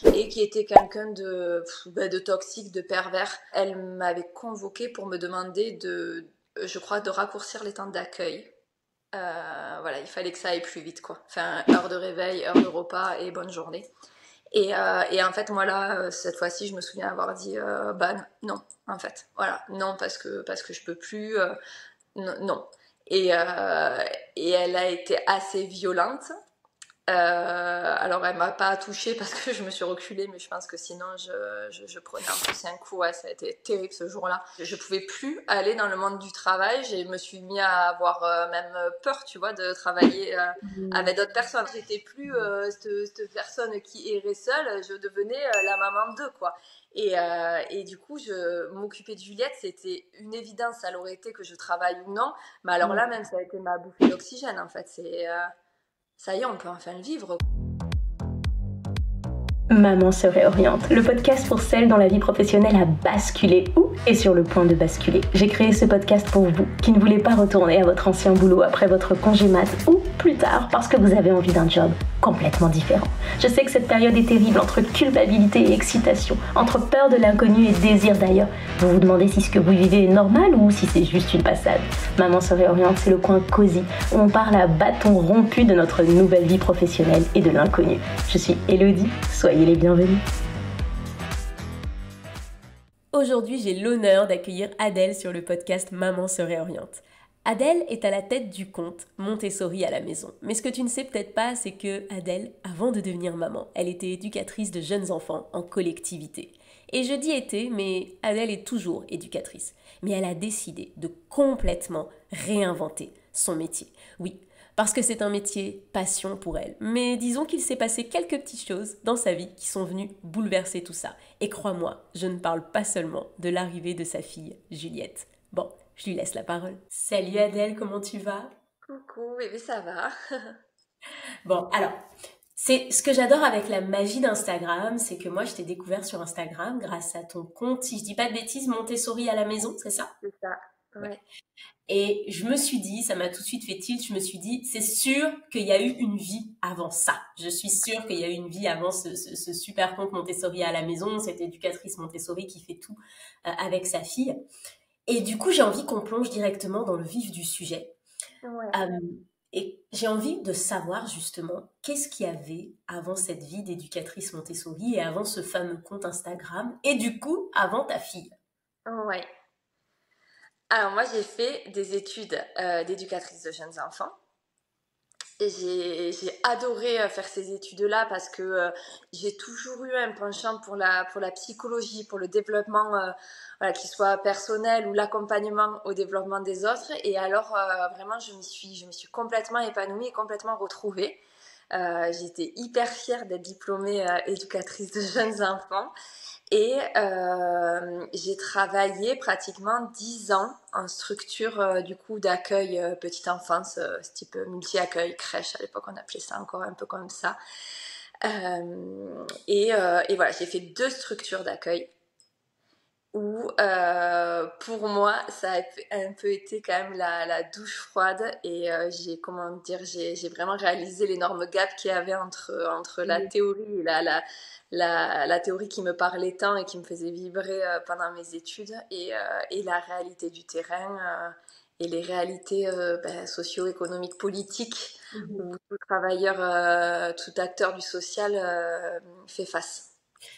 et qui était quelqu'un de toxique, de pervers. Elle m'avait convoquée pour me demander je crois, de raccourcir les temps d'accueil. Voilà, il fallait que ça aille plus vite, quoi. Enfin, heure de réveil, heure de repas et bonne journée. Et en fait, moi là, cette fois-ci, je me souviens avoir dit, non, en fait, voilà, non parce que je peux plus, non, non. Et, euh, et elle a été assez violente. Alors elle m'a pas touchée parce que je me suis reculée, mais je pense que sinon je prenais un plus un coup. Ouais, ça a été terrible ce jour-là. Je pouvais plus aller dans le monde du travail. Je me suis mis à avoir même peur, tu vois, de travailler avec d'autres personnes. J'étais plus cette personne qui errait seule. Je devenais la maman d'eux, quoi. Et du coup, m'occuper de Juliette, c'était une évidence. Ça l'aurait été que je travaille ou non. Mais alors là, même, ça a été ma bouffée d'oxygène, en fait. Ça y est, on peut enfin le vivre. Maman se réoriente, le podcast pour celles dont la vie professionnelle a basculé ou est sur le point de basculer. J'ai créé ce podcast pour vous, qui ne voulez pas retourner à votre ancien boulot après votre congé mat ou plus tard parce que vous avez envie d'un job complètement différent. Je sais que cette période est terrible entre culpabilité et excitation, entre peur de l'inconnu et désir d'ailleurs. Vous vous demandez si ce que vous vivez est normal ou si c'est juste une passade. Maman se réoriente, c'est le coin cosy où on parle à bâton rompu de notre nouvelle vie professionnelle et de l'inconnu. Je suis Elodie, soyez les bienvenus. Aujourd'hui, j'ai l'honneur d'accueillir Adèle sur le podcast Maman se réoriente. Adèle est à la tête du compte Montessori à la maison. Mais ce que tu ne sais peut-être pas, c'est que Adèle, avant de devenir maman, elle était éducatrice de jeunes enfants en collectivité. Et je dis était, mais Adèle est toujours éducatrice. Mais elle a décidé de complètement réinventer son métier. Oui, parce que c'est un métier passion pour elle. Mais disons qu'il s'est passé quelques petites choses dans sa vie qui sont venues bouleverser tout ça. Et crois-moi, je ne parle pas seulement de l'arrivée de sa fille, Juliette. Bon, je lui laisse la parole. Salut Adèle, comment tu vas? Coucou, bébé, ça va? Bon, alors, c'est ce que j'adore avec la magie d'Instagram, c'est que moi je t'ai découvert sur Instagram grâce à ton compte, si je dis pas de bêtises, Montessori à la maison, c'est ça? C'est ça, ouais. Et je me suis dit, ça m'a tout de suite fait tilt, je me suis dit, c'est sûr qu'il y a eu une vie avant ça. Je suis sûre qu'il y a eu une vie avant ce super compte Montessori à la maison, cette éducatrice Montessori qui fait tout avec sa fille. Et du coup, j'ai envie qu'on plonge directement dans le vif du sujet. Ouais. Et j'ai envie de savoir justement qu'est-ce qu'il y avait avant cette vie d'éducatrice Montessori et avant ce fameux compte Instagram et du coup, avant ta fille. Ouais. Alors moi, j'ai fait des études d'éducatrice de jeunes enfants. Et j'ai adoré faire ces études-là parce que j'ai toujours eu un penchant pour la psychologie, pour le développement, voilà, qu'il soit personnel ou l'accompagnement au développement des autres. Et alors, vraiment, je me suis complètement épanouie et complètement retrouvée. J'étais hyper fière d'être diplômée éducatrice de jeunes enfants. Et j'ai travaillé pratiquement 10 ans en structure du coup d'accueil petite enfance, type multi-accueil, crèche, à l'époque on appelait ça encore un peu comme ça. Et voilà, j'ai fait 2 structures d'accueil où pour moi ça a un peu été quand même la douche froide et j'ai vraiment réalisé l'énorme gap qu'il y avait entre la théorie et la théorie qui me parlait tant et qui me faisait vibrer pendant mes études et la réalité du terrain et les réalités socio-économiques, politiques où tout travailleur, tout acteur du social fait face.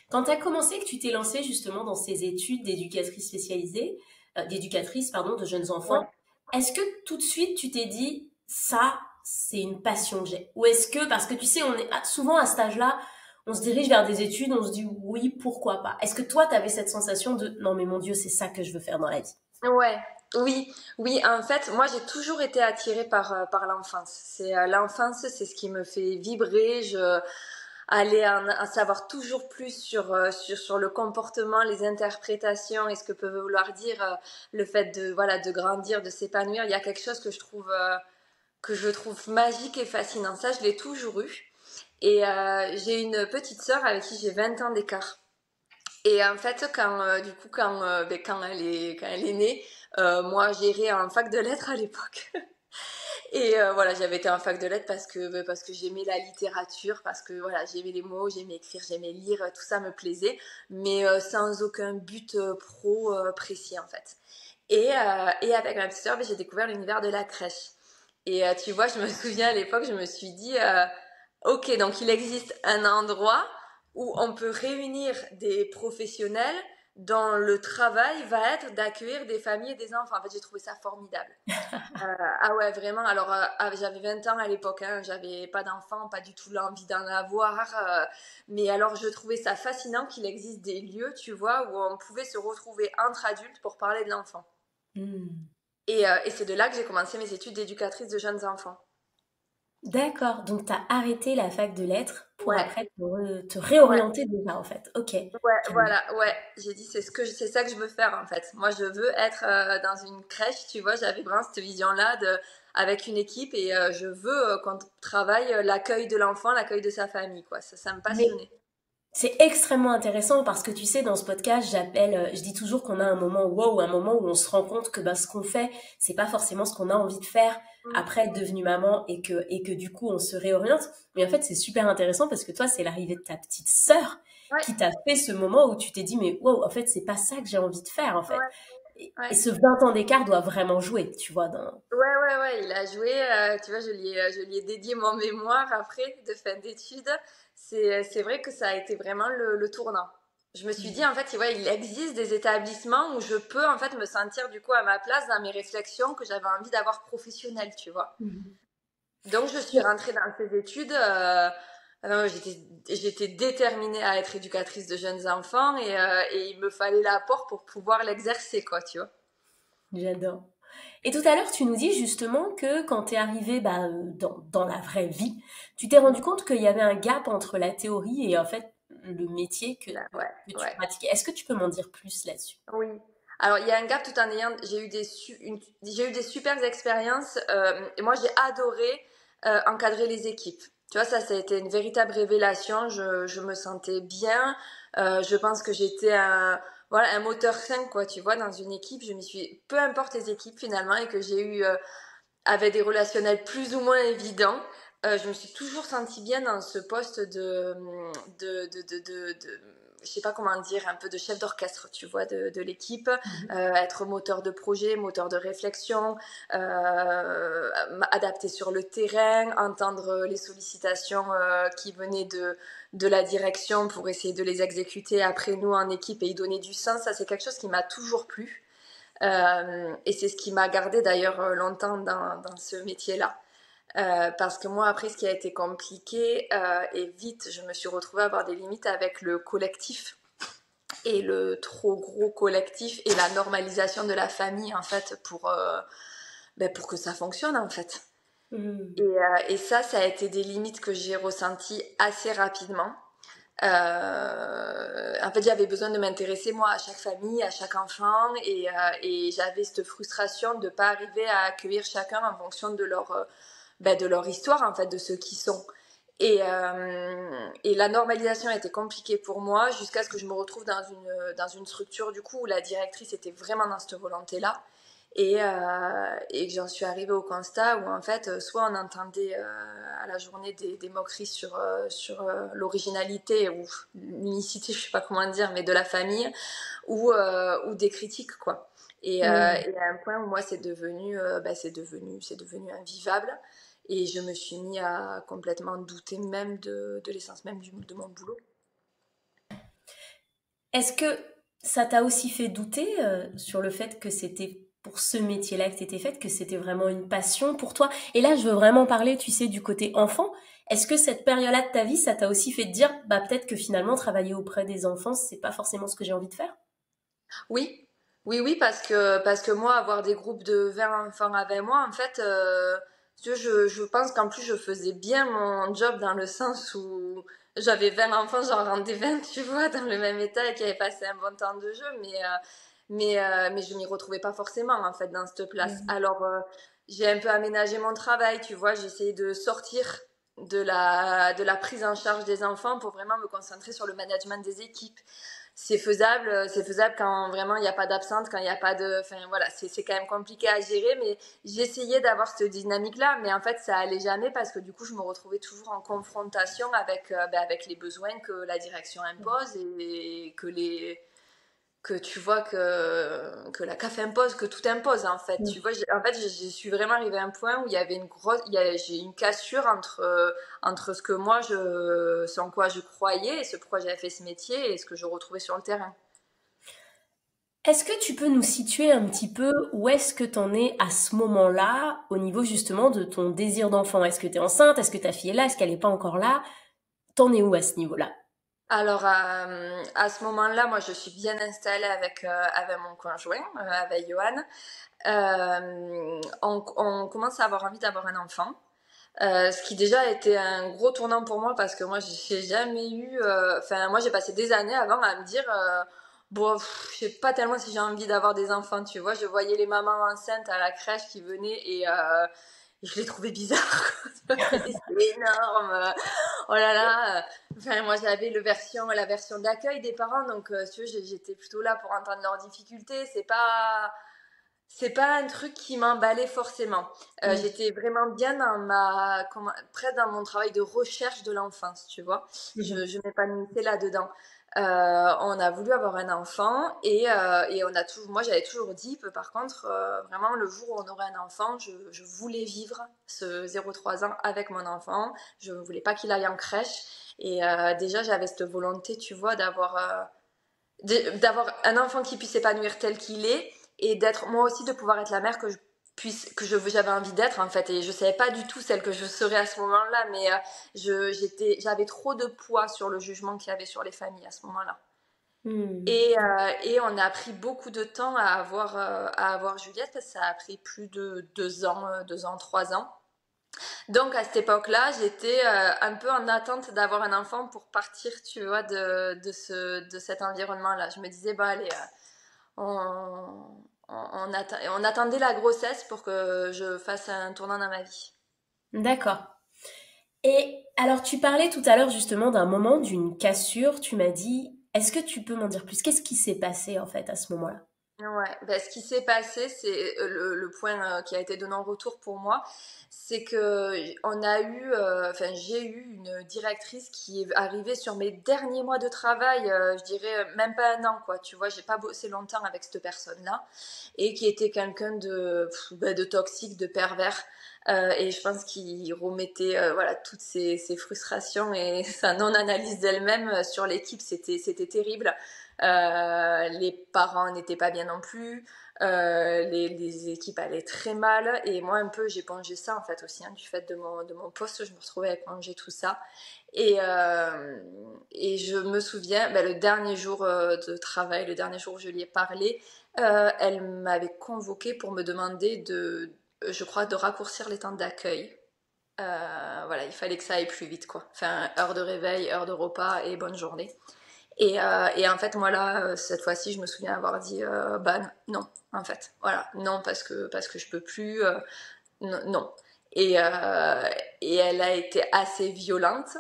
Quand tu as commencé, que tu t'es lancée justement dans ces études d'éducatrice spécialisée, de jeunes enfants, Ouais. est-ce que tout de suite tu t'es dit ça, c'est une passion que j'ai? Ou est-ce que, parce que tu sais, on est souvent à cet âge-là, on se dirige vers des études, on se dit oui, pourquoi pas? Est-ce que toi, tu avais cette sensation de non, mais mon Dieu, c'est ça que je veux faire dans la vie? Ouais, oui. En fait, moi, j'ai toujours été attirée par l'enfance. L'enfance, c'est ce qui me fait vibrer. Je aller en savoir toujours plus sur le comportement, les interprétations et ce que peut vouloir dire le fait de grandir, de s'épanouir. Il y a quelque chose que je trouve magique et fascinant. Ça, je l'ai toujours eu. Et j'ai une petite sœur avec qui j'ai 20 ans d'écart. Et en fait, quand elle est née, moi j'irais en fac de lettres à l'époque. Et voilà, j'avais été en fac de lettres parce que j'aimais la littérature, parce que voilà, j'aimais les mots, j'aimais écrire, j'aimais lire, tout ça me plaisait, mais sans aucun but pro précis en fait. Et avec ma petite sœur, j'ai découvert l'univers de la crèche. Et tu vois, je me souviens à l'époque, je me suis dit, ok, donc il existe un endroit où on peut réunir des professionnels dont le travail va être d'accueillir des familles et des enfants. En fait, j'ai trouvé ça formidable. Ah ouais, vraiment. Alors, j'avais 20 ans à l'époque, hein, j'avais pas d'enfant, pas du tout l'envie d'en avoir. Mais alors, je trouvais ça fascinant qu'il existe des lieux, tu vois, où on pouvait se retrouver entre adultes pour parler de l'enfant. Et c'est de là que j'ai commencé mes études d'éducatrice de jeunes enfants. D'accord, donc tu as arrêté la fac de lettres pour Ouais, après te ouais. réorienter déjà en fait. Ok. Ouais, voilà, ouais. J'ai dit c'est ça que je veux faire en fait. Moi, je veux être dans une crèche, tu vois. J'avais vraiment cette vision-là avec une équipe et je veux qu'on travaille l'accueil de l'enfant, l'accueil de sa famille, quoi. Ça me Mais passionnait. c'est extrêmement intéressant parce que tu sais, dans ce podcast, je dis toujours qu'on a un moment wow, un moment où on se rend compte que ce qu'on fait, c'est pas forcément ce qu'on a envie de faire Mm. après être devenu maman et que du coup on se réoriente. Mais en fait, c'est super intéressant parce que toi, c'est l'arrivée de ta petite sœur Ouais, qui t'a fait ce moment où tu t'es dit, mais wow, en fait, c'est pas ça que j'ai envie de faire, en fait. ouais, Et ouais. ce 20 ans d'écart doit vraiment jouer, tu vois, dans... Ouais, il a joué. Tu vois, je lui ai dédié mon mémoire après de fin d'études. C'est vrai que ça a été vraiment le tournant. Je me suis dit, en fait, tu vois, il existe des établissements où je peux, en fait, me sentir, du coup, à ma place dans mes réflexions que j'avais envie d'avoir professionnelles, tu vois. Mhm. Donc, je suis rentrée dans ces études. J'étais déterminée à être éducatrice de jeunes enfants et il me fallait l'apport pour pouvoir l'exercer, quoi, tu vois. J'adore. Et tout à l'heure, tu nous dis justement que quand tu es arrivé dans la vraie vie, tu t'es rendu compte qu'il y avait un gap entre la théorie et en fait le métier Ouais, que tu ouais. pratiquais. Est-ce que tu peux m'en dire plus là-dessus? Oui. Alors, il y a un gap tout en ayant. J'ai eu des super expériences. Et moi, j'ai adoré encadrer les équipes. Tu vois, ça a été une véritable révélation. Je me sentais bien. Je pense que j'étais voilà, un moteur 5, quoi, tu vois, dans une équipe. Peu importe les équipes finalement, et que j'ai eu avec des relationnels plus ou moins évidents. Je me suis toujours sentie bien dans ce poste de je sais pas comment dire, un peu de chef d'orchestre, tu vois, de l'équipe, être moteur de projet, moteur de réflexion, adapter sur le terrain, entendre les sollicitations qui venaient de la direction pour essayer de les exécuter après nous en équipe et y donner du sens. Ça, c'est quelque chose qui m'a toujours plu. Et c'est ce qui m'a gardée d'ailleurs longtemps dans ce métier-là. Parce que moi, après, ce qui a été compliqué, et vite, je me suis retrouvée à avoir des limites avec le collectif et le trop gros collectif et la normalisation de la famille, en fait, pour que ça fonctionne, en fait. Mhm. Et ça a été des limites que j'ai ressenties assez rapidement. En fait, j'avais besoin de m'intéresser moi à chaque famille, à chaque enfant, et j'avais cette frustration de pas arriver à accueillir chacun en fonction de leur histoire, en fait, de ceux qui sont. Et la normalisation a été compliquée pour moi jusqu'à ce que je me retrouve dans une structure du coup où la directrice était vraiment dans cette volonté-là et que j'en suis arrivée au constat où en fait soit on entendait à la journée des moqueries sur l'originalité ou l'unicité, je sais pas comment dire, mais de la famille ou des critiques quoi. Mhm. Et à un point où moi c'est devenu invivable et je me suis mis à complètement douter même de l'essence même de mon boulot. Est-ce que ça t'a aussi fait douter sur le fait que c'était pour ce métier-là que t'étais faite, que c'était vraiment une passion pour toi? Et là, je veux vraiment parler, tu sais, du côté enfant. Est-ce que cette période-là de ta vie, ça t'a aussi fait te dire, peut-être que finalement, travailler auprès des enfants, c'est pas forcément ce que j'ai envie de faire? Oui, oui, parce que moi, avoir des groupes de 20 enfants avec moi, en fait, je pense qu'en plus, je faisais bien mon job dans le sens où j'avais 20 enfants, j'en rendais 20, tu vois, dans le même état et qui avaient passé un bon temps de jeu, mais je m'y retrouvais pas forcément, en fait, dans cette place. Mhm. Alors, j'ai un peu aménagé mon travail, tu vois, j'ai essayé de sortir de la prise en charge des enfants pour vraiment me concentrer sur le management des équipes. c'est faisable quand vraiment il n'y a pas d'absente, quand il n'y a pas de, enfin voilà, c'est quand même compliqué à gérer, mais j'essayais d'avoir cette dynamique-là, mais en fait ça allait jamais parce que du coup je me retrouvais toujours en confrontation avec les besoins que la direction impose et que tu vois que la CAF impose, que tout impose en fait. Tu vois, je suis vraiment arrivée à un point où il y avait j'ai une cassure entre ce en quoi je croyais et ce pourquoi j'avais fait ce métier et ce que je retrouvais sur le terrain. Est-ce que tu peux nous situer un petit peu où est-ce que t'en es à ce moment-là, au niveau justement de ton désir d'enfant? Est-ce que t'es enceinte? Est-ce que ta fille est là? Est-ce qu'elle n'est pas encore là? T'en es où à ce niveau-là? Alors à ce moment-là, moi je suis bien installée avec mon conjoint, avec Johan. On commence à avoir envie d'avoir un enfant. Ce qui déjà a été un gros tournant pour moi parce que moi j'ai jamais eu enfin moi j'ai passé des années avant à me dire bon je sais pas tellement si j'ai envie d'avoir des enfants, tu vois, je voyais les mamans enceintes à la crèche qui venaient et je les trouvais bizarres. C'est énorme, oh là là, enfin moi j'avais la version d'accueil des parents, donc si tu veux, j'étais plutôt là pour entendre leurs difficultés. C'est pas un truc qui m'emballait forcément. J'étais vraiment bien presque dans mon travail de recherche de l'enfance, tu vois. Je m'épanouissais là-dedans. On a voulu avoir un enfant et moi j'avais toujours dit, par contre, vraiment le jour où on aurait un enfant, je voulais vivre ce 0-3 ans avec mon enfant. Je ne voulais pas qu'il aille en crèche. Et déjà j'avais cette volonté, tu vois, d'avoir un enfant qui puisse s'épanouir tel qu'il est et d'être moi aussi de pouvoir être la mère j'avais envie d'être en fait, et je savais pas du tout celle que je serais à ce moment-là, mais j'avais trop de poids sur le jugement qu'il y avait sur les familles à ce moment-là. Hmm. Et on a pris beaucoup de temps à avoir Juliette parce que ça a pris plus de 2 ans, 3 ans. Donc à cette époque-là, j'étais un peu en attente d'avoir un enfant pour partir, tu vois, de cet environnement-là. Je me disais, bah allez, on attendait la grossesse pour que je fasse un tournant dans ma vie. D'accord. Et alors, tu parlais tout à l'heure justement d'un moment, d'une cassure. Tu m'as dit, est-ce que tu peux m'en dire plus? Qu'est-ce qui s'est passé en fait à ce moment-là? Ouais, ben, ce qui s'est passé, c'est le point qui a été de non-retour pour moi, c'est que j'ai eu une directrice qui est arrivée sur mes derniers mois de travail, je dirais même pas un an, quoi. Tu vois, j'ai pas bossé longtemps avec cette personne-là, et qui était quelqu'un de toxique, de pervers. Et je pense qu'il remettait voilà toutes ses frustrations et sa non-analyse d'elle-même sur l'équipe. C'était terrible. Les parents n'étaient pas bien non plus. Les équipes allaient très mal. Et moi, un peu, j'ai pongé ça, en fait, aussi, hein, du fait de mon poste. Je me retrouvais à plonger tout ça. Et je me souviens, le dernier jour de travail, le dernier jour où je lui ai parlé, elle m'avait convoquée pour me demander je crois, de raccourcir les temps d'accueil. Voilà, il fallait que ça aille plus vite, quoi. Enfin, heure de réveil, heure de repas et bonne journée. Et en fait, moi là, cette fois-ci, je me souviens avoir dit, bah non, en fait, voilà, non parce que je peux plus, non, non. Et, euh, et elle a été assez violente.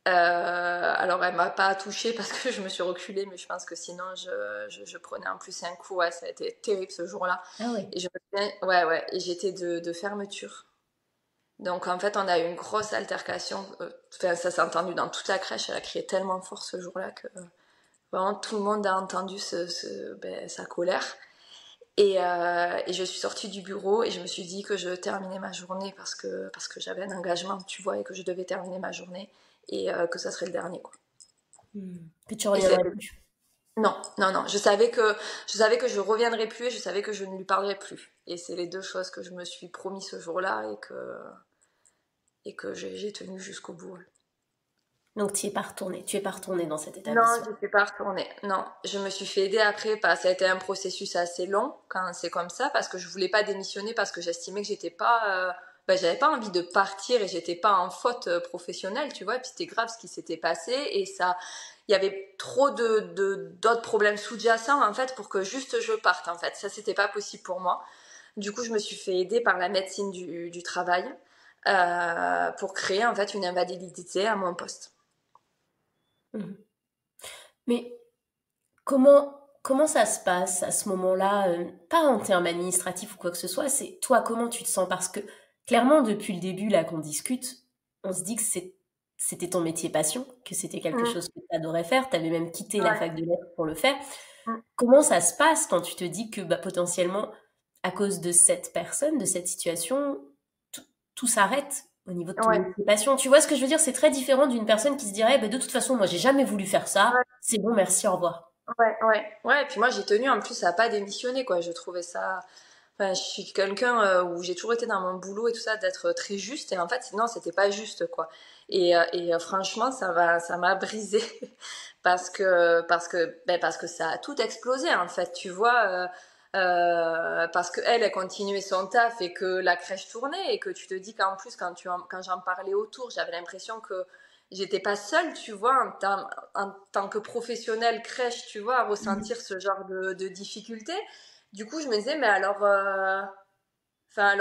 Alors elle m'a pas touchée parce que je me suis reculée, mais je pense que sinon je prenais en plus un coup. Ouais, ça a été terrible ce jour-là. Ah ouais. Et je me souviens, ouais, ouais, et j'étais de fermeture. Donc en fait, on a eu une grosse altercation. Enfin, ça s'est entendu dans toute la crèche. Elle a crié tellement fort ce jour-là que vraiment, tout le monde a entendu sa colère. Et je suis sortie du bureau et je me suis dit que je terminais ma journée parce que j'avais un engagement, tu vois, et que je devais terminer ma journée et que ça serait le dernier, quoi. Que tu Et c'est... reviendrais plus. Non, non, non. Je savais que je reviendrais plus et je savais que je ne lui parlerais plus. Et c'est les deux choses que je me suis promis ce jour-là et que j'ai tenu jusqu'au bout. Donc tu es pas retournée. Tu es pas retournée dans cet Non, établissement. je ne suis pas retournée. Non, je me suis fait aider après. Ça a été un processus assez long quand c'est comme ça parce que je voulais pas démissionner parce que j'estimais que j'avais pas envie de partir et j'étais pas en faute professionnelle, tu vois. Et puis c'était grave ce qui s'était passé et ça, il y avait trop d'autres problèmes sous-jacents en fait pour que juste je parte en fait. Ça, c'était pas possible pour moi. Du coup, je me suis fait aider par la médecine du travail pour créer en fait une invalidité à mon poste. Mhm. Mais Comment ça se passe à ce moment-là, pas en termes administratifs ou quoi que ce soit, c'est toi, comment tu te sens? Parce que clairement, depuis le début, là, qu'on discute, on se dit que c'était ton métier passion, que c'était quelque Mm. chose que tu adorais faire, tu avais même quitté la Ouais. fac de lettres pour le faire. Mm. Comment ça se passe quand tu te dis que bah, potentiellement, à cause de cette personne, de cette situation, tout, tout s'arrête au niveau de ton Ouais. métier passion? Tu vois ce que je veux dire? C'est très différent d'une personne qui se dirait, bah, de toute façon, moi, j'ai jamais voulu faire ça, Ouais. c'est bon, merci, au revoir. Ouais, et puis moi j'ai tenu en plus à pas démissionner quoi, je trouvais ça. Enfin, je suis quelqu'un où j'ai toujours été dans mon boulot et tout ça, d'être très juste. Et en fait, non, c'était pas juste, quoi. Franchement, ça m'a brisé parce que ça a tout explosé, en fait. Tu vois, parce que elle continuait son taf et que la crèche tournait et que tu te dis qu'en plus, quand j'en parlais autour, j'avais l'impression que j'étais pas seule, tu vois, en tant que professionnelle crèche, tu vois, à ressentir ce genre de difficultés. Du coup, je me disais, mais alors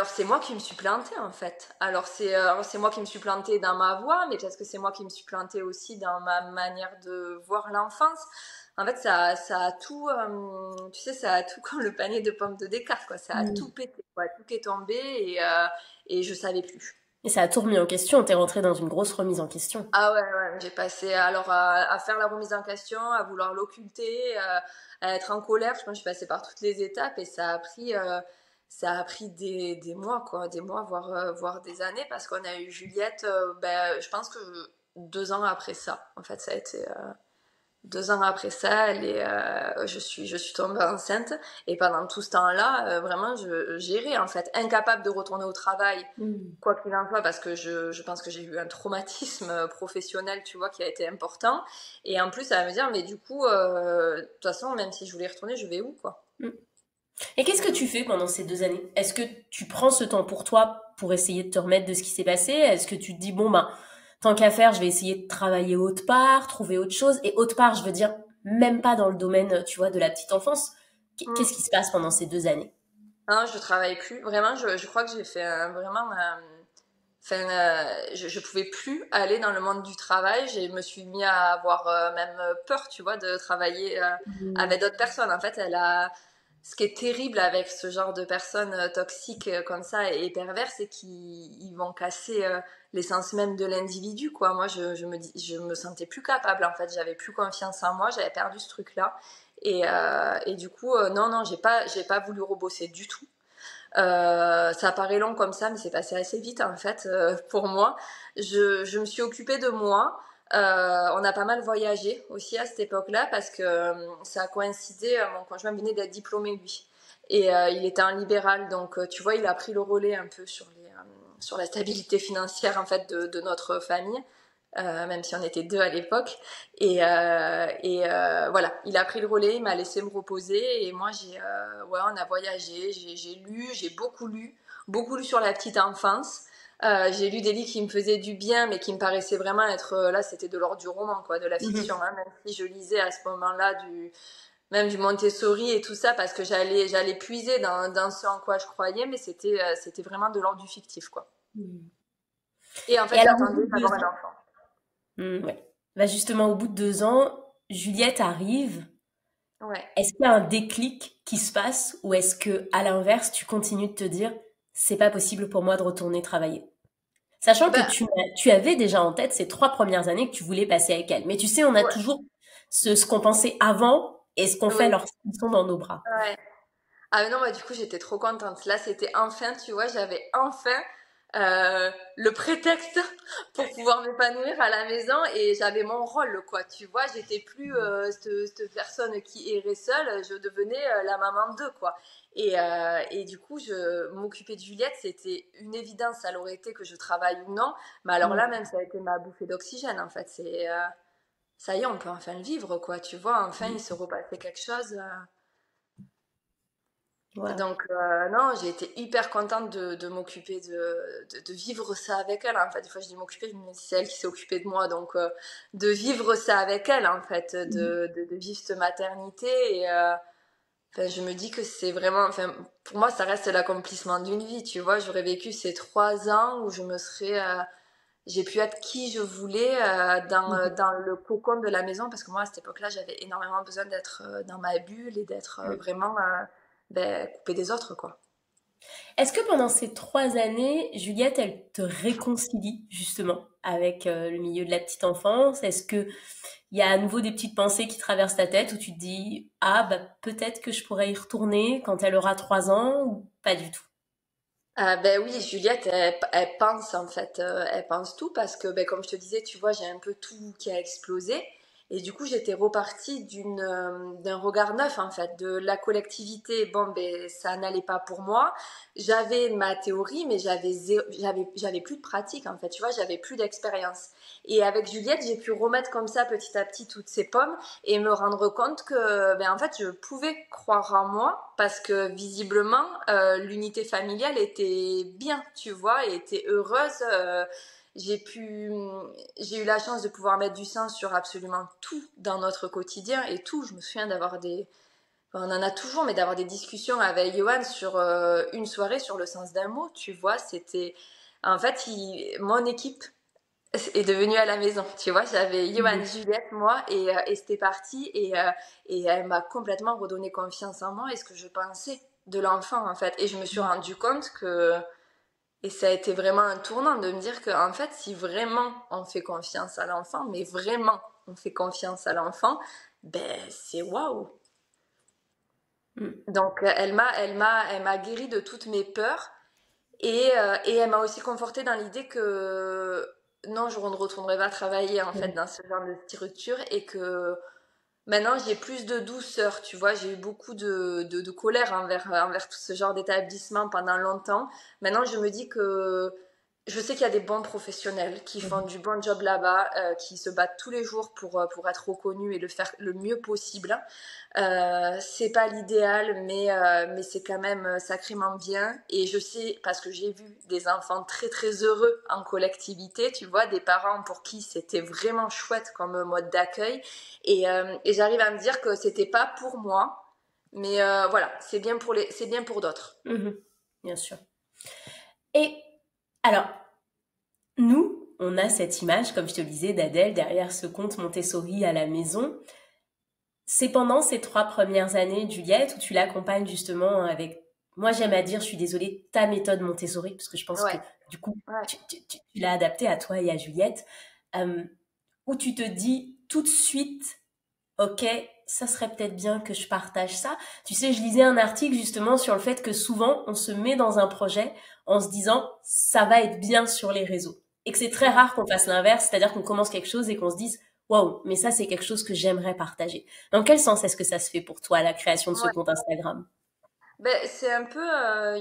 c'est moi qui me suis plantée en fait. Alors c'est moi qui me suis plantée dans ma voix, mais peut-être que c'est moi qui me suis plantée aussi dans ma manière de voir l'enfance. En fait, ça a tout, tu sais, ça a tout comme le panier de pommes de Descartes, quoi. Ça a tout pété, quoi. Tout est tombé et je savais plus. Et ça a tout remis en question, t'es rentré dans une grosse remise en question. Ah ouais, j'ai passé alors à faire la remise en question, à vouloir l'occulter, à être en colère. Je pense que je suis passée par toutes les étapes et ça a pris des mois, quoi, des mois, voire des années, parce qu'on a eu Juliette, je pense que 2 ans après ça. En fait, ça a été 2 ans après ça, je suis tombée enceinte et pendant tout ce temps-là, vraiment, j'errais en fait, incapable de retourner au travail, Mm. quoi qu'il en soit, parce que je pense que j'ai eu un traumatisme professionnel, tu vois, qui a été important. Et en plus, ça va me dire, mais du coup, de toute façon, même si je voulais y retourner, je vais où, quoi? Mm. Et qu'est-ce que tu fais pendant ces 2 années? Est-ce que tu prends ce temps pour toi pour essayer de te remettre de ce qui s'est passé? Est-ce que tu te dis, bon, ben, tant qu'à faire, je vais essayer de travailler autre part, trouver autre chose? Et autre part, je veux dire, même pas dans le domaine, tu vois, de la petite enfance. Qu'est-ce qui se passe pendant ces 2 années? Non, je travaille plus. Vraiment, je crois que j'ai fait vraiment. Enfin, je pouvais plus aller dans le monde du travail. Je me suis mis à avoir même peur, tu vois, de travailler avec d'autres personnes. En fait, ce qui est terrible avec ce genre de personnes toxiques comme ça et perverses, c'est qu'ils vont casser l'essence même de l'individu, quoi. Moi, je me sentais plus capable. En fait, j'avais plus confiance en moi. J'avais perdu ce truc-là. Et du coup, non, j'ai pas voulu rebosser du tout. Ça paraît long comme ça, mais c'est passé assez vite en fait pour moi. Je me suis occupée de moi. On a pas mal voyagé aussi à cette époque-là parce que ça a coïncidé. Mon conjoint venait d'être diplômé lui, et il était en libéral, donc tu vois, il a pris le relais un peu sur la stabilité financière en fait de notre famille. Même si on était deux à l'époque. Voilà, il a pris le relais, il m'a laissé me reposer et moi ouais, on a voyagé, j'ai lu, j'ai beaucoup lu sur la petite enfance. J'ai lu des livres qui me faisaient du bien, mais qui me paraissaient vraiment être là, c'était de l'ordre du roman, quoi, de la fiction, Mhm. hein, même si je lisais à ce moment-là même du Montessori et tout ça, parce que j'allais puiser dans ce en quoi je croyais, mais c'était vraiment de l'ordre du fictif, quoi. Et en Et fait, alors, au bout j'attendais de d'avoir deux un ans, enfant. ouais. Bah justement, au bout de 2 ans, Juliette arrive. Ouais. Est-ce qu'il y a un déclic qui se passe ou est-ce que, à l'inverse, tu continues de te dire, c'est pas possible pour moi de retourner travailler? Sachant que Ben, tu avais déjà en tête ces 3 premières années que tu voulais passer avec elle. Mais tu sais, on a ouais, toujours ce qu'on pensait avant et ce qu'on fait oui, lorsqu'ils sont dans nos bras. ouais. Ah mais non, du coup, j'étais trop contente. Là, c'était enfin, tu vois, j'avais enfin le prétexte pour pouvoir m'épanouir à la maison et j'avais mon rôle, quoi. Tu vois, j'étais plus cette personne qui errait seule, je devenais la maman d'eux, quoi. Et du coup, m'occuper de Juliette, c'était une évidence. Ça l'aurait été que je travaille ou non. Mais alors là, Mm. même, ça a été ma bouffée d'oxygène, en fait. Ça y est, on peut enfin le vivre, quoi. Tu vois, enfin, il se repassait quelque chose. Voilà. Donc, non, j'ai été hyper contente de m'occuper, de vivre ça avec elle. En fait, des fois, je dis m'occuper, mais c'est elle qui s'est occupée de moi. Donc, de vivre ça avec elle, en fait, de vivre cette maternité. Enfin, je me dis que c'est vraiment, enfin, pour moi, ça reste l'accomplissement d'une vie, tu vois. J'aurais vécu ces 3 ans où j'ai pu être qui je voulais dans le cocon de la maison, parce que moi, à cette époque-là, j'avais énormément besoin d'être dans ma bulle et d'être vraiment coupée des autres, quoi. Est-ce que pendant ces 3 années, Juliette, elle te réconcilie justement avec le milieu de la petite enfance? Est-ce que il y a à nouveau des petites pensées qui traversent ta tête où tu te dis, ah, bah, peut-être que je pourrais y retourner quand elle aura 3 ans ou pas du tout? Ben oui, Juliette, elle pense en fait, elle pense tout parce que, ben, comme je te disais, tu vois, j'ai un peu tout qui a explosé. Et du coup, j'étais repartie d'un regard neuf en fait, de la collectivité. Bon, ben ça n'allait pas pour moi. J'avais ma théorie, mais j'avais plus de pratique en fait. Tu vois, j'avais plus d'expérience. Et avec Juliette, j'ai pu remettre comme ça petit à petit toutes ces pommes et me rendre compte que ben en fait je pouvais croire en moi parce que visiblement l'unité familiale était bien, tu vois, et était heureuse. J'ai pu j'ai eu la chance de pouvoir mettre du sens sur absolument tout dans notre quotidien et tout. Je me souviens d'avoir on en a toujours, mais d'avoir des discussions avec Johan sur une soirée sur le sens d'un mot, tu vois. C'était en fait mon équipe est devenue à la maison, tu vois. J'avais Johan, Mhm. Juliette, moi, et c'était parti. Et elle m'a complètement redonné confiance en moi et ce que je pensais de l'enfant, en fait. Et je me suis rendu compte que, et ça a été vraiment un tournant de me dire que, en fait, si vraiment on fait confiance à l'enfant, mais vraiment on fait confiance à l'enfant, ben c'est waouh. Mm. Donc elle m'a guéri de toutes mes peurs. Et elle m'a aussi confortée dans l'idée que non, je ne retournerai pas travailler en fait Mm. dans ce genre de structure et que maintenant j'ai plus de douceur, tu vois. J'ai eu beaucoup de colère envers tout ce genre d'établissement pendant longtemps. Maintenant, je me dis que je sais qu'il y a des bons professionnels qui font Mm. du bon job là-bas, qui se battent tous les jours pour être reconnus et le faire le mieux possible. C'est pas l'idéal, mais c'est quand même sacrément bien. Et je sais, parce que j'ai vu des enfants très très heureux en collectivité, tu vois, des parents pour qui c'était vraiment chouette comme mode d'accueil. Et j'arrive à me dire que c'était pas pour moi, mais voilà, c'est bien pour d'autres. Mhm. Bien sûr. Et alors, nous, on a cette image, comme je te le disais, d'Adèle derrière ce compte Montessori à la maison. C'est pendant ces 3 premières années, Juliette, où tu l'accompagnes justement avec, moi j'aime à dire, je suis désolée, ta méthode Montessori, parce que je pense que Ouais, du coup, ouais. tu l'as adaptée à toi et à Juliette, euh, où tu te dis tout de suite, ok, ça serait peut-être bien que je partage ça. Tu sais, je lisais un article justement sur le fait que souvent, on se met dans un projet en se disant, ça va être bien sur les réseaux. Et que c'est très Mhm. rare qu'on fasse l'inverse, c'est-à-dire qu'on commence quelque chose et qu'on se dise, waouh, mais ça, c'est quelque chose que j'aimerais partager. Dans quel sens est-ce que ça se fait pour toi, la création de ce Ouais. compte Instagram? Ben, c'est un peu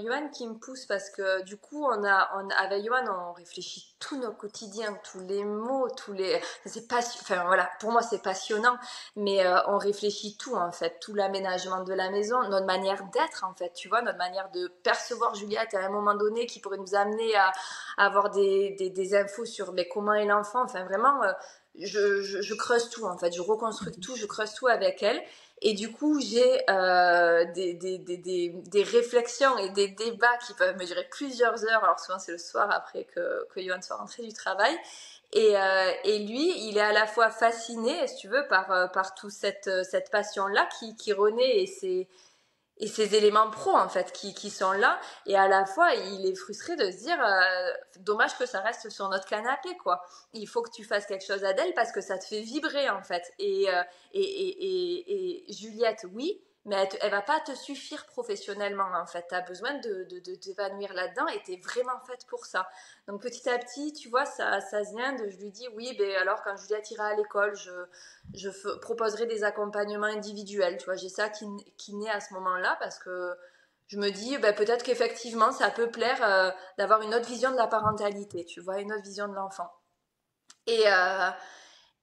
Johan qui me pousse parce que du coup, avec Johan, on réfléchit tout nos quotidiens, tous les mots, c'est pas, enfin voilà, pour moi c'est passionnant, mais on réfléchit tout en fait, tout l'aménagement de la maison, notre manière d'être en fait, tu vois, notre manière de percevoir Juliette à un moment donné qui pourrait nous amener à avoir des infos sur mais comment est l'enfant, enfin vraiment, je creuse tout en fait, je reconstruis tout, je creuse tout avec elle. Et du coup, j'ai des réflexions et des débats qui peuvent me durer plusieurs heures. Alors souvent, c'est le soir après que Johan soit rentré du travail. Et lui, il est à la fois fasciné, si tu veux, par toute cette passion-là qui renaît et ces éléments pro en fait qui sont là et à la fois il est frustré de se dire dommage que ça reste sur notre canapé quoi, il faut que tu fasses quelque chose Adèle parce que ça te fait vibrer en fait et Juliette oui mais elle va pas te suffire professionnellement en fait, t'as besoin de t'évanouir là-dedans et t'es vraiment faite pour ça. Donc petit à petit tu vois ça vient de je lui dis oui ben alors quand Juliette ira à l'école proposerai des accompagnements individuels. Tu vois, j'ai ça qui naît à ce moment-là parce que je me dis bah, peut-être qu'effectivement ça peut plaire d'avoir une autre vision de la parentalité, tu vois, une autre vision de l'enfant. Et, euh,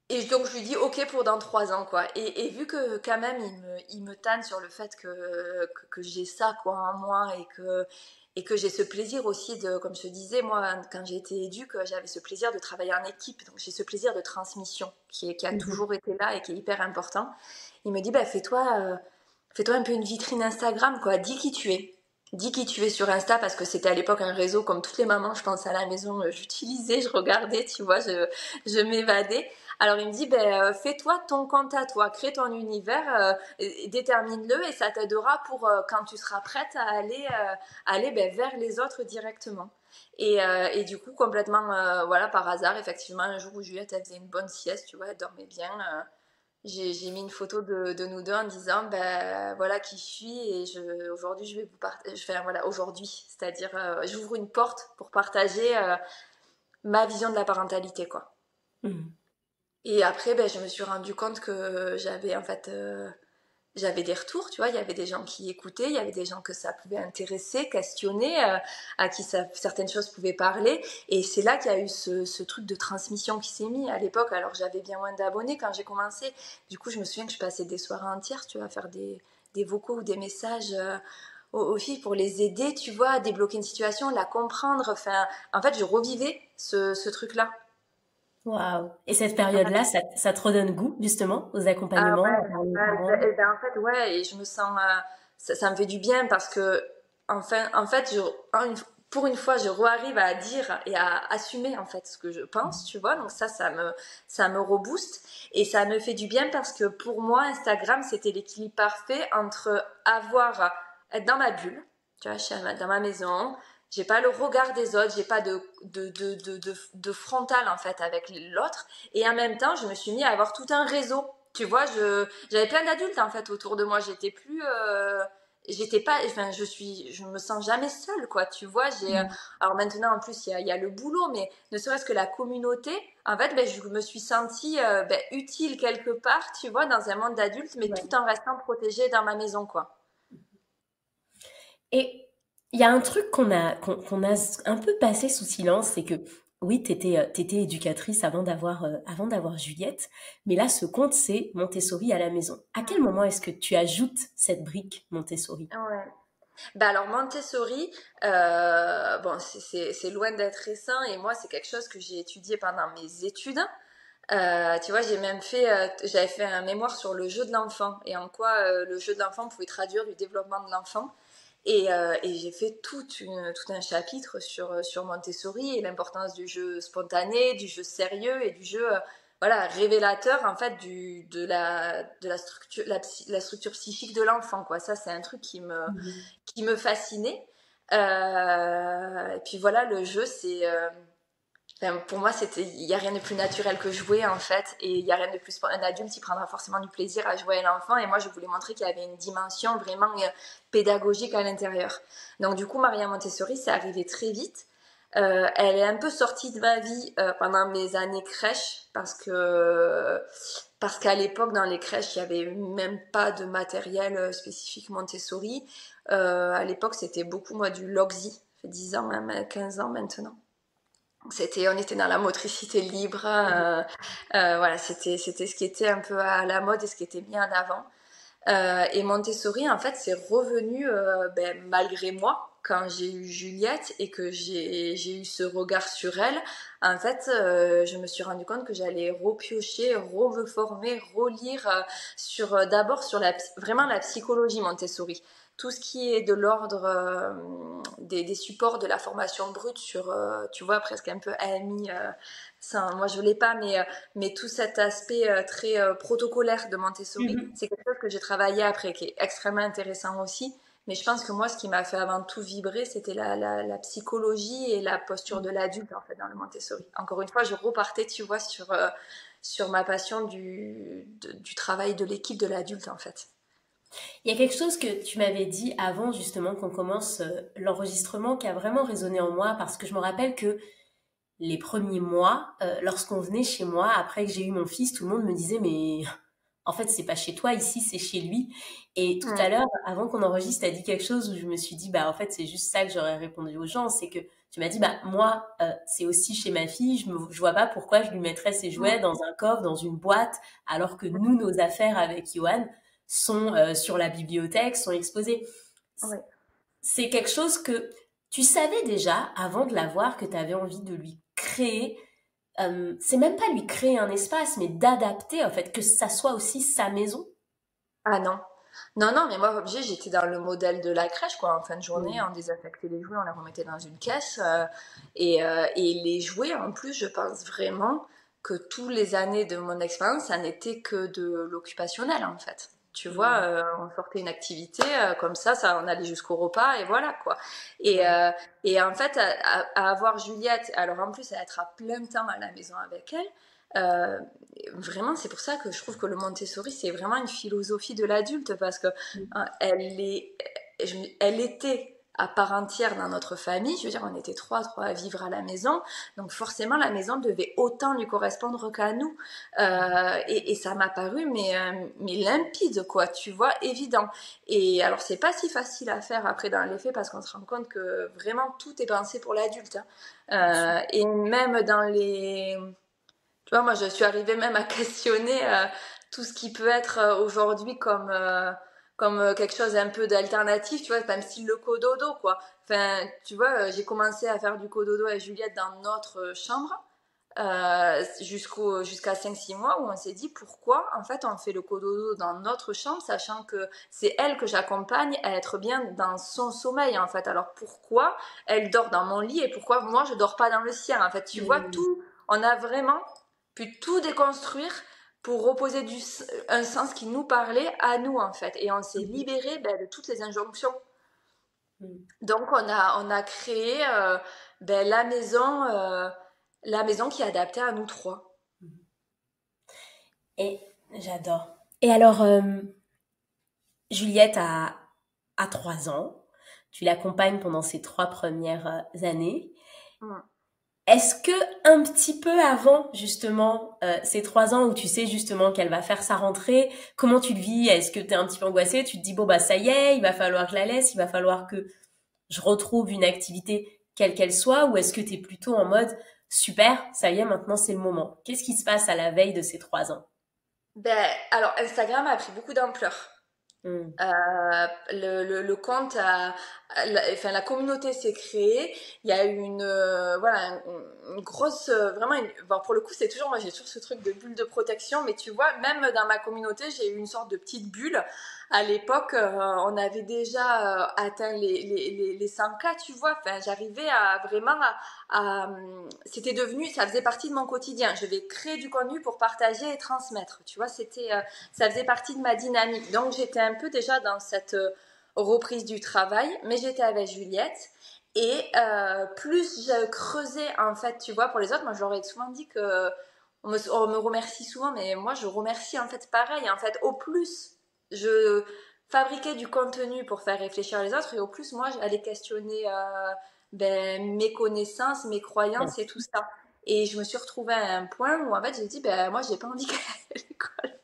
et donc je lui dis ok pour dans 3 ans quoi. Et vu que quand même il me tanne sur le fait que j'ai ça quoi en moi et que j'ai ce plaisir aussi de, comme je te disais, moi, quand j'ai été éduque, j'avais ce plaisir de travailler en équipe. Donc j'ai ce plaisir de transmission qui a Mhm. toujours été là et qui est hyper important. Il me dit, bah, fais-toi un peu une vitrine Instagram, quoi. Dis qui tu es. dis qui tu es sur Insta, parce que c'était à l'époque un réseau comme toutes les mamans, je pense à la maison, j'utilisais, je regardais, tu vois, je m'évadais. Alors il me dit, fais-toi ton compte à toi, crée ton univers, détermine-le et ça t'aidera pour quand tu seras prête à aller vers les autres directement. Et du coup, complètement, voilà, par hasard, effectivement, un jour où Juliette, elle faisait une bonne sieste, tu vois, elle dormait bien. J'ai mis une photo de nous deux en disant, ben voilà qui je suis et aujourd'hui, je vais vous partager, enfin voilà, aujourd'hui, c'est-à-dire, j'ouvre une porte pour partager ma vision de la parentalité, quoi. Mhm. Et après, je me suis rendu compte que j'avais en fait j'avais des retours, tu vois, il y avait des gens qui écoutaient, il y avait des gens que ça pouvait intéresser, questionner, à qui certaines choses pouvaient parler. Et c'est là qu'il y a eu ce truc de transmission qui s'est mis à l'époque. Alors j'avais bien moins d'abonnés quand j'ai commencé. Du coup, je me souviens que je passais des soirées entières, tu vois, à faire des vocaux ou des messages aux filles pour les aider, tu vois, à débloquer une situation, la comprendre. Enfin, en fait, je revivais ce truc-là. Waouh. Et cette période-là, ça te redonne goût, justement, aux Ah accompagnements, à ouais, parler aux parents? en fait, ouais, et je me sens, ça me fait du bien parce que, enfin, en fait, pour une fois, je arrive à dire et à assumer, en fait, ce que je pense, tu vois, donc ça me rebooste et ça me fait du bien parce que pour moi, Instagram, c'était l'équilibre parfait entre être dans ma bulle, tu vois, dans ma maison, j'ai pas le regard des autres, j'ai pas de frontal, en fait, avec l'autre. Et en même temps, je me suis mis à avoir tout un réseau. Tu vois, j'avais plein d'adultes en fait autour de moi. J'étais pas, enfin, je me sens jamais seule, quoi. Tu vois, alors maintenant en plus il y a le boulot, mais ne serait-ce que la communauté. En fait, je me suis sentie utile quelque part, tu vois, dans un monde d'adultes, mais Ouais. tout en restant protégée dans ma maison, quoi. Et il y a un truc qu'on a un peu passé sous silence, c'est que oui, t'étais éducatrice avant d'avoir Juliette, mais là, ce compte, c'est Montessori à la maison. À quel moment est-ce que tu ajoutes cette brique Montessori? Ouais. Alors Montessori, bon, c'est loin d'être récent et moi c'est quelque chose que j'ai étudié pendant mes études. Tu vois, j'avais fait un mémoire sur le jeu de l'enfant et en quoi le jeu de l'enfant pouvait traduire du développement de l'enfant. Et j'ai fait tout un chapitre sur Montessori et l'importance du jeu spontané, du jeu sérieux et du jeu voilà, révélateur en fait de la structure, la structure psychique de l'enfant, quoi. Ça, c'est un truc Mhm. qui me fascinait. Et puis voilà, le jeu, enfin, pour moi, il y a rien de plus naturel que jouer en fait, et il y a rien de plus. Un adulte, il prendra forcément du plaisir à jouer à l'enfant, et moi, je voulais montrer qu'il y avait une dimension vraiment pédagogique à l'intérieur. Donc, du coup, Maria Montessori, c'est arrivé très vite. Elle est un peu sortie de ma vie pendant mes années crèche parce qu'à l'époque dans les crèches il y avait même pas de matériel spécifique Montessori. À l'époque c'était beaucoup moi du Loxy, ça fait 10 ans même 15 ans maintenant. On était dans la motricité libre, voilà, c'était ce qui était un peu à la mode et ce qui était mis en avant. Et Montessori, en fait, c'est revenu malgré moi quand j'ai eu Juliette et que j'ai eu ce regard sur elle. En fait, je me suis rendu compte que j'allais repiocher, me former, relire d'abord sur vraiment la psychologie Montessori. Tout ce qui est de l'ordre des supports de la formation brute sur, tu vois, presque un peu AMI. Ça, moi, je l'ai pas, mais tout cet aspect très protocolaire de Montessori, Mhm. c'est quelque chose que j'ai travaillé après, qui est extrêmement intéressant aussi. Mais je pense que moi, ce qui m'a fait avant tout vibrer, c'était la psychologie et la posture de l'adulte, en fait, dans le Montessori. Encore une fois, je repartais, tu vois, sur ma passion du travail de l'équipe de l'adulte, en fait. Il y a quelque chose que tu m'avais dit avant justement qu'on commence l'enregistrement qui a vraiment résonné en moi parce que je me rappelle que les premiers mois, lorsqu'on venait chez moi, après que j'ai eu mon fils, tout le monde me disait mais en fait c'est pas chez toi ici, c'est chez lui. Et tout Mm. à l'heure, avant qu'on enregistre, tu as dit quelque chose où je me suis dit bah en fait c'est juste ça que j'aurais répondu aux gens, c'est que tu m'as dit bah moi c'est aussi chez ma fille, je vois pas pourquoi je lui mettrais ses jouets Mm. dans un coffre, dans une boîte, alors que nous nos affaires avec Johan sont sur la bibliothèque, sont exposées. Oui. C'est quelque chose que tu savais déjà avant de l'avoir que tu avais envie de lui créer. C'est même pas lui créer un espace, mais d'adapter en fait que ça soit aussi sa maison. Ah non. Non, non, mais moi, obligé, j'étais dans le modèle de la crèche, quoi. En fin de journée, on désaffectait les jouets, on les remettait dans une caisse. Et les jouets, en plus, je pense vraiment que tous les années de mon expérience, ça n'était que de l'occupationnel, en fait. Tu vois, on sortait une activité, comme ça, on allait jusqu'au repas, et voilà, quoi. Et, Ouais. euh, et en fait, à avoir Juliette, alors en plus, à être à plein temps à la maison avec elle, euh, vraiment, c'est pour ça que je trouve que le Montessori, c'est vraiment une philosophie de l'adulte parce que elle elle était à part entière dans notre famille. Je veux dire, on était trois à vivre à la maison, donc forcément, la maison devait autant lui correspondre qu'à nous. Et ça m'a paru, mais limpide, quoi, tu vois, évident. Et alors, c'est pas si facile à faire après dans les faits parce qu'on se rend compte que vraiment tout est pensé pour l'adulte. Et même dans les tu vois, moi, je suis arrivée même à questionner tout ce qui peut être aujourd'hui comme quelque chose un peu d'alternatif, tu vois, même style le cododo, quoi. Enfin, tu vois, j'ai commencé à faire du cododo avec Juliette dans notre chambre jusqu'à 5-6 mois où on s'est dit pourquoi, en fait, on fait le cododo dans notre chambre, sachant que c'est elle que j'accompagne à être bien dans son sommeil, en fait. Alors pourquoi elle dort dans mon lit et pourquoi moi, je dors pas dans le sien, en fait. Tu vois, tout, on a vraiment pu tout déconstruire pour reposer un sens qui nous parlait à nous en fait et on s'est libéré de toutes les injonctions donc on a créé la maison qui est adaptée à nous trois. Et j'adore. Et alors, Juliette a 3 ans. Tu l'accompagnes pendant ces 3 premières années. Mm. Est-ce que un petit peu avant justement ces 3 ans où tu sais justement qu'elle va faire sa rentrée, comment tu le vis? Est-ce que t'es un petit peu angoissée? Tu te dis bon bah ça y est, il va falloir que je la laisse, il va falloir que je retrouve une activité quelle qu'elle soit, ou est-ce que t'es plutôt en mode super, ça y est maintenant c'est le moment? Qu'est-ce qui se passe à la veille de ces 3 ans? Alors Instagram a pris beaucoup d'ampleur. Hmm. Le compte enfin la communauté s'est créée. Il y a eu voilà une grosse vraiment bon, pour le coup c'est toujours moi j'ai toujours ce truc de bulle de protection mais tu vois même dans ma communauté j'ai eu une sorte de petite bulle. À l'époque on avait déjà atteint les 100K tu vois. Enfin j'arrivais à vraiment c'était devenu ça faisait partie de mon quotidien. Je vais créer du contenu pour partager et transmettre. Tu vois ça faisait partie de ma dynamique. Donc j'étais un peu déjà dans cette reprise du travail, mais j'étais avec Juliette. Et plus je creusais, en fait, tu vois, pour les autres, moi je leur ai souvent dit que on me remercie souvent, mais moi je remercie en fait pareil. En fait, au plus je fabriquais du contenu pour faire réfléchir les autres, et au plus moi j'allais questionner mes connaissances, mes croyances et tout ça. Et je me suis retrouvée à un point où en fait j'ai dit, moi j'ai pas envie qu'elle aille à l'école.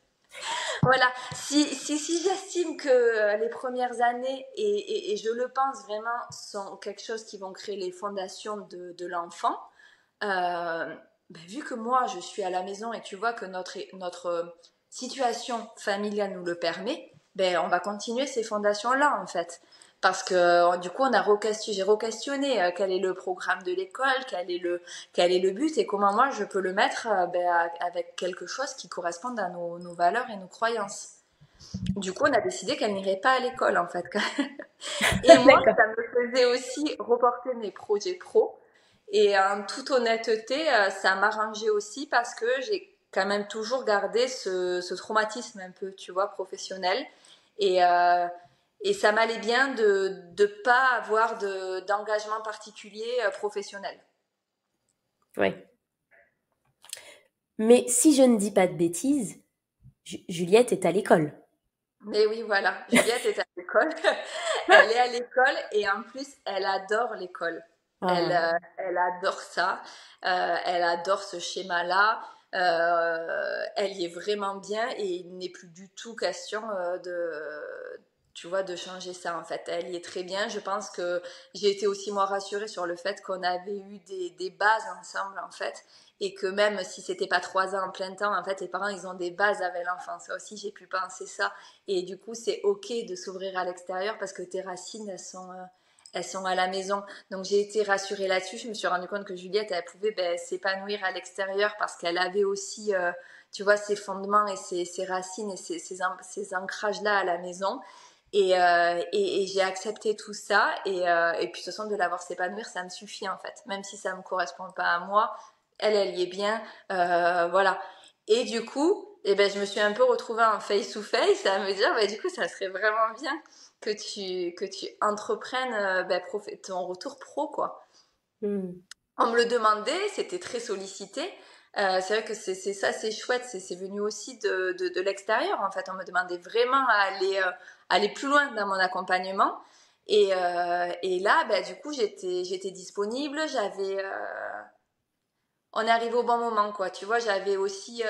Voilà, si j'estime que les premières années, et je le pense vraiment, sont quelque chose qui vont créer les fondations de l'enfant, vu que moi je suis à la maison et tu vois que notre situation familiale nous le permet, on va continuer ces fondations-là en fait. Parce que du coup, j'ai re-questionné quel est le programme de l'école, quel est le but et comment moi je peux le mettre avec quelque chose qui corresponde à nos valeurs et nos croyances. Du coup, on a décidé qu'elle n'irait pas à l'école en fait. Et moi, D'accord. ça me faisait aussi reporter mes projets pro. Et en toute honnêteté, ça m'arrangeait aussi parce que j'ai quand même toujours gardé ce traumatisme un peu, tu vois, professionnel. Et, euh, et ça m'allait bien de ne pas avoir d'engagement particulier professionnel. Ouais. Mais si je ne dis pas de bêtises, Juliette est à l'école. Mais oui, voilà, Juliette est à l'école. Elle est à l'école et en plus, elle adore l'école. Ah. Elle adore ça. Elle adore ce schéma-là. Elle y est vraiment bien et il n'est plus du tout question tu vois, de changer ça en fait. Elle y est très bien. Je pense que j'ai été aussi moi rassurée sur le fait qu'on avait eu des bases ensemble en fait et que même si c'était pas 3 ans en plein temps, en fait, les parents ils ont des bases avec l'enfant. Ça aussi, j'ai pu penser ça. Et du coup, c'est ok de s'ouvrir à l'extérieur parce que tes racines, elles sont à la maison. Donc j'ai été rassurée là-dessus. Je me suis rendu compte que Juliette, elle pouvait s'épanouir à l'extérieur parce qu'elle avait aussi tu vois, ses fondements et ses racines et ces ancrages-là à la maison. Et j'ai accepté tout ça. Et puis, de toute façon, de la voir s'épanouir, ça me suffit en fait. Même si ça me correspond pas à moi, elle y est bien. Voilà. Et du coup, eh ben, je me suis un peu retrouvée en face-to-face à me dire, bah, du coup, ça serait vraiment bien que tu entreprennes ton retour pro, quoi. Hmm. On me le demandait, c'était très sollicité. C'est vrai que c'est ça, c'est chouette, c'est venu aussi de l'extérieur. En fait, on me demandait vraiment aller plus loin dans mon accompagnement. Et là, bah, du coup, j'étais disponible. On est arrivé au bon moment, quoi. Tu vois, j'avais aussi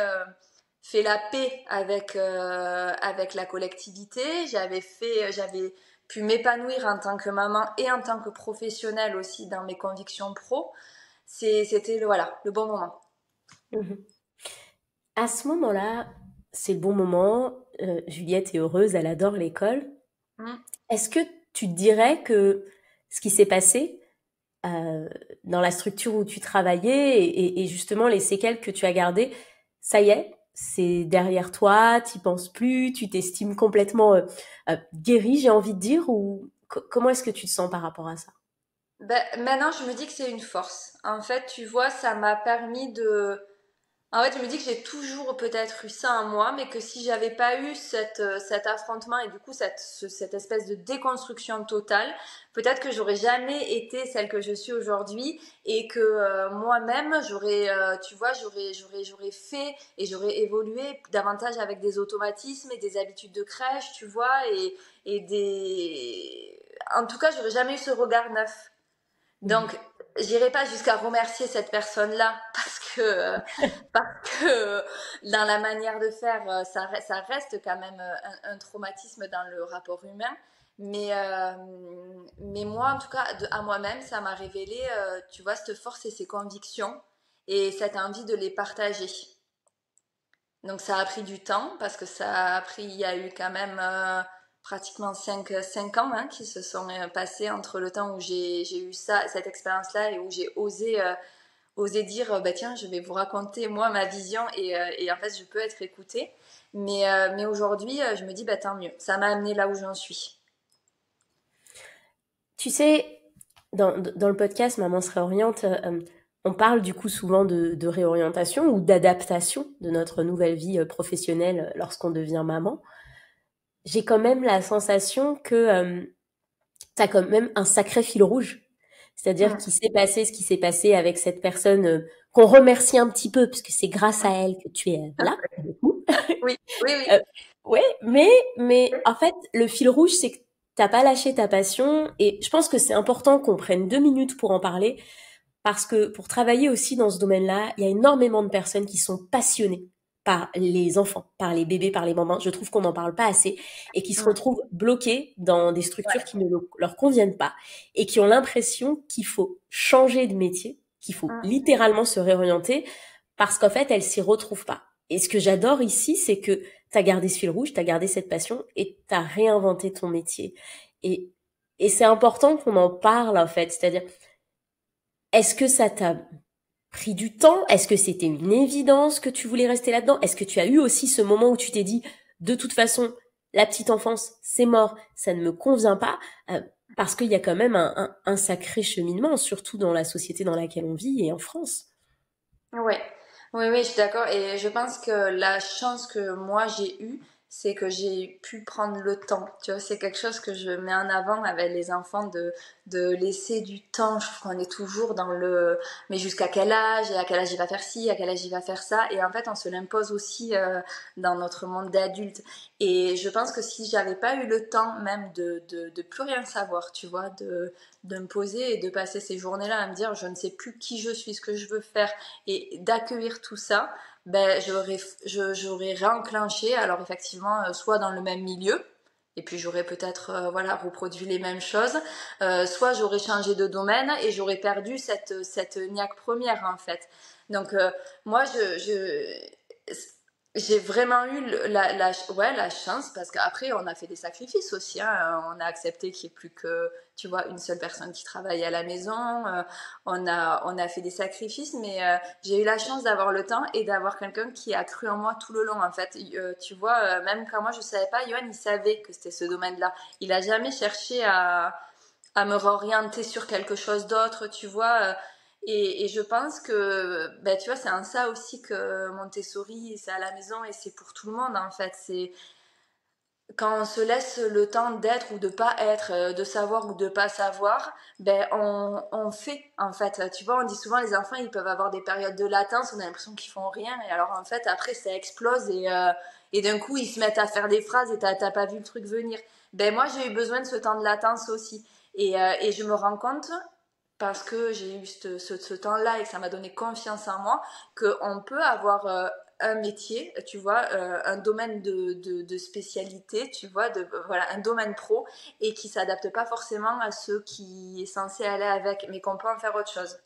fait la paix avec la collectivité. J'avais pu m'épanouir en tant que maman et en tant que professionnelle aussi dans mes convictions pro. C'était le bon moment. Mhm. À ce moment-là, c'est le bon moment. Juliette est heureuse, elle adore l'école. Mm. Est-ce que tu dirais que ce qui s'est passé euh, dans la structure où tu travaillais et justement les séquelles que tu as gardées, ça y est, c'est derrière toi, t'y penses plus, tu t'estimes complètement guérie, j'ai envie de dire, ou comment est-ce que tu te sens par rapport à ça? Ben, maintenant, je me dis que c'est une force. En fait, tu vois, ça m'a permis de... En fait, je me dis que j'ai toujours peut-être eu ça en moi, mais que si j'avais pas eu cet affrontement et du coup cette espèce de déconstruction totale, peut-être que j'aurais jamais été celle que je suis aujourd'hui et que moi-même tu vois, j'aurais fait et j'aurais évolué davantage avec des automatismes et des habitudes de crèche, tu vois, en tout cas, j'aurais jamais eu ce regard neuf. Mhm. Donc, j'irai pas jusqu'à remercier cette personne-là parce que dans la manière de faire, ça reste quand même un traumatisme dans le rapport humain. Mais moi, en tout cas, à moi-même, ça m'a révélé, tu vois, cette force et ces convictions et cette envie de les partager. Donc ça a pris du temps parce que il y a eu quand même pratiquement 5 ans hein, qui se sont passés entre le temps où j'ai eu cette expérience-là et où j'ai osé dire, bah tiens, je vais vous raconter moi ma vision et en fait je peux être écoutée. Mais aujourd'hui, je me dis, bah tant mieux, ça m'a amené là où j'en suis. Tu sais, dans le podcast Maman se réoriente, on parle du coup souvent de réorientation ou d'adaptation de notre nouvelle vie professionnelle lorsqu'on devient maman. J'ai quand même la sensation que tu as quand même un sacré fil rouge. C'est-à-dire Mm. qu'il s'est passé ce qui s'est passé avec cette personne qu'on remercie un petit peu, parce que c'est grâce à elle que tu es là, pour le coup. Oui, oui, oui. Euh, ouais, mais en fait, le fil rouge, c'est que t'as pas lâché ta passion, et je pense que c'est important qu'on prenne 2 minutes pour en parler, parce que pour travailler aussi dans ce domaine-là, il y a énormément de personnes qui sont passionnées par les enfants, par les bébés, par les mamans. Je trouve qu'on n'en parle pas assez et qui se Mm. retrouvent bloqués dans des structures Ouais. qui ne leur conviennent pas et qui ont l'impression qu'il faut changer de métier, qu'il faut Mm. littéralement se réorienter parce qu'en fait, elles s'y retrouvent pas. Et ce que j'adore ici, c'est que tu as gardé ce fil rouge, tu as gardé cette passion et tu as réinventé ton métier. Et, et c'est important qu'on en parle, en fait. C'est-à-dire, est-ce que ça t'a pris du temps? Est-ce que c'était une évidence que tu voulais rester là-dedans? Est-ce que tu as eu aussi ce moment où tu t'es dit, de toute façon, la petite enfance, c'est mort, ça ne me convient pas, parce qu'il y a quand même un sacré cheminement, surtout dans la société dans laquelle on vit et en France. Ouais. Oui, oui, je suis d'accord. Et je pense que la chance que moi j'ai eue, c'est que j'ai pu prendre le temps. Tu vois, c'est quelque chose que je mets en avant avec les enfants de laisser du temps. Je trouve qu'on est toujours dans mais jusqu'à quel âge? Et à quel âge il va faire ci? À quel âge il va faire ça? Et en fait, on se l'impose aussi dans notre monde d'adulte. Et je pense que si j'avais pas eu le temps même de plus rien savoir, tu vois, de me poser et de passer ces journées-là à me dire, je ne sais plus qui je suis, ce que je veux faire et d'accueillir tout ça, ben, j'aurais réenclenché, alors effectivement, soit dans le même milieu, et puis j'aurais peut-être voilà, reproduit les mêmes choses, soit j'aurais changé de domaine et j'aurais perdu cette niaque première en fait. Donc moi, J'ai vraiment eu la chance, parce qu'après on a fait des sacrifices aussi, hein. On a accepté qu'il n'y ait plus que, tu vois, une seule personne qui travaille à la maison. On a fait des sacrifices, mais j'ai eu la chance d'avoir le temps et d'avoir quelqu'un qui a cru en moi tout le long, en fait. Tu vois, même quand moi je savais pas, Yoann, il savait que c'était ce domaine-là. Il a jamais cherché à me réorienter sur quelque chose d'autre, tu vois. Et je pense que, ben, tu vois, c'est en ça aussi que Montessori, c'est à la maison et c'est pour tout le monde, en fait. C'est quand on se laisse le temps d'être ou de pas être, de savoir ou de pas savoir, ben, on fait, en fait. Tu vois, on dit souvent, les enfants, ils peuvent avoir des périodes de latence, on a l'impression qu'ils font rien. Et alors, en fait, après, ça explose et d'un coup, ils se mettent à faire des phrases et t'as pas vu le truc venir. Ben, moi, j'ai eu besoin de ce temps de latence aussi. Et je me rends compte, parce que j'ai eu ce temps-là et que ça m'a donné confiance en moi, qu'on peut avoir un métier, tu vois, un domaine de spécialité, tu vois, voilà, un domaine pro, et qui s'adapte pas forcément à ceux qui est censé aller avec, mais qu'on peut en faire autre chose.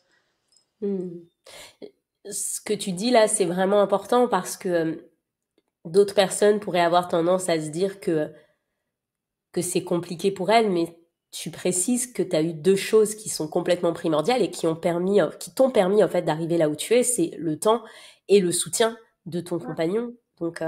Ce que tu dis là, c'est vraiment important parce que d'autres personnes pourraient avoir tendance à se dire que c'est compliqué pour elles, mais tu précises que tu as eu deux choses qui sont complètement primordiales et qui t'ont permis en fait d'arriver là où tu es, c'est le temps et le soutien de ton compagnon. Donc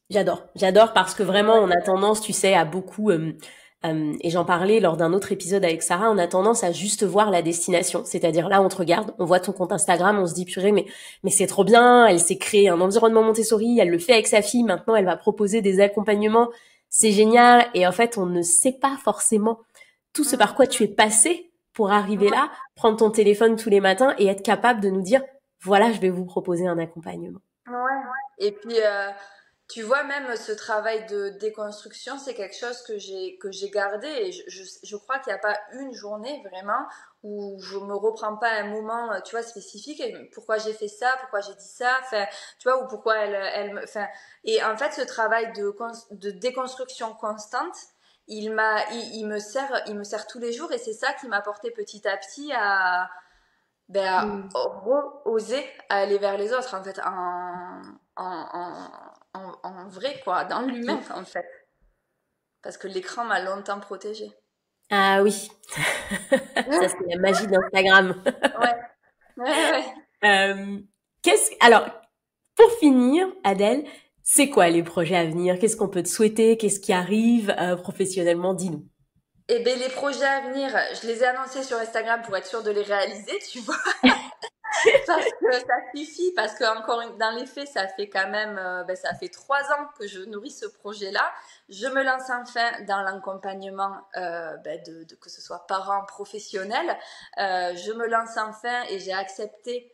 j'adore parce que vraiment on a tendance, tu sais, à beaucoup et j'en parlais lors d'un autre épisode avec Sarah, on a tendance à juste voir la destination, c'est-à-dire là on te regarde, on voit ton compte Instagram, on se dit purée mais c'est trop bien, elle s'est créée un environnement Montessori, elle le fait avec sa fille, maintenant elle va proposer des accompagnements. C'est génial. Et en fait, on ne sait pas forcément tout ce par quoi tu es passé pour arriver là, prendre ton téléphone tous les matins et être capable de nous dire, voilà, je vais vous proposer un accompagnement. Ouais. Et puis, tu vois, même ce travail de déconstruction, c'est quelque chose que j'ai gardé. Et je crois qu'il n'y a pas une journée vraiment où je me reprends pas un moment, tu vois, spécifique. Et pourquoi j'ai fait ça, pourquoi j'ai dit ça, enfin, tu vois, ou pourquoi enfin. Et en fait, ce travail de déconstruction constante, il me sert tous les jours, et c'est ça qui m'a porté petit à petit à oser aller vers les autres, en fait, en vrai, quoi, dans l'humain, en fait. Parce que l'écran m'a longtemps protégée. Ah oui, ça c'est la magie d'Instagram. Ouais. Alors, pour finir, Adèle, c'est quoi les projets à venir? Qu'est-ce qu'on peut te souhaiter? Qu'est-ce qui arrive professionnellement? Dis-nous. Eh bien, les projets à venir, je les ai annoncés sur Instagram pour être sûre de les réaliser, tu vois. Parce que ça suffit, parce que encore dans les faits, ça fait quand même, ça fait 3 ans que je nourris ce projet-là. Je me lance enfin dans l'accompagnement de que ce soit parents, professionnels. Je me lance enfin et j'ai accepté,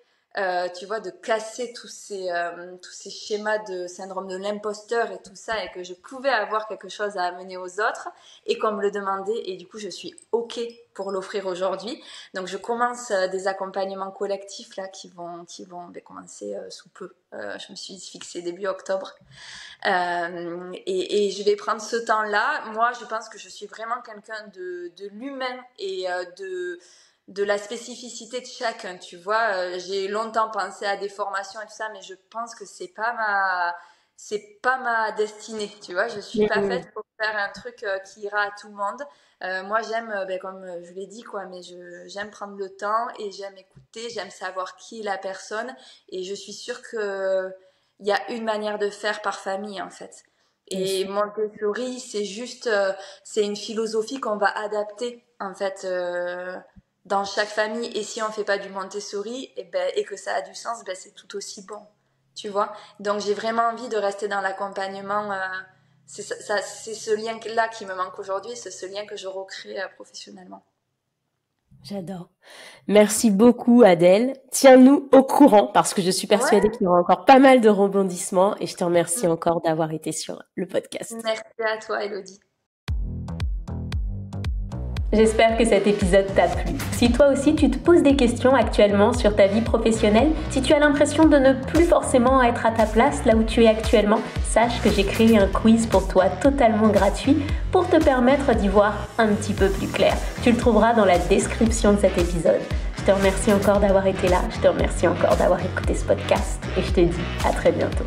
tu vois, de casser tous ces schémas de syndrome de l'imposteur et tout ça, et que je pouvais avoir quelque chose à amener aux autres et qu'on me le demandait, et du coup je suis OK pour l'offrir aujourd'hui. Donc je commence des accompagnements collectifs là qui vont commencer sous peu. Je me suis fixée début octobre. Et je vais prendre ce temps-là. Moi, je pense que je suis vraiment quelqu'un de l'humain et de la spécificité de chacun, tu vois. J'ai longtemps pensé à des formations et tout ça, mais je pense que c'est pas ma destinée, tu vois. Je suis pas faite pour faire un truc qui ira à tout le monde. Moi, j'aime, comme je l'ai dit, quoi, mais j'aime prendre le temps et j'aime écouter, j'aime savoir qui est la personne, et je suis sûre que il y a une manière de faire par famille, en fait. Et Montessori, c'est juste, c'est une philosophie qu'on va adapter, en fait, dans chaque famille. Et si on fait pas du Montessori, et que ça a du sens, c'est tout aussi bon, tu vois. Donc j'ai vraiment envie de rester dans l'accompagnement. C'est ce lien-là qui me manque aujourd'hui, c'est ce lien que je recrée professionnellement. J'adore. Merci beaucoup, Adèle. Tiens-nous au courant, parce que je suis persuadée qu'il y aura encore pas mal de rebondissements, et je te remercie encore d'avoir été sur le podcast. Merci à toi, Elodie. J'espère que cet épisode t'a plu. Si toi aussi tu te poses des questions actuellement sur ta vie professionnelle, si tu as l'impression de ne plus forcément être à ta place là où tu es actuellement, sache que j'ai créé un quiz pour toi totalement gratuit pour te permettre d'y voir un petit peu plus clair. Tu le trouveras dans la description de cet épisode. Je te remercie encore d'avoir été là, je te remercie encore d'avoir écouté ce podcast et je te dis à très bientôt.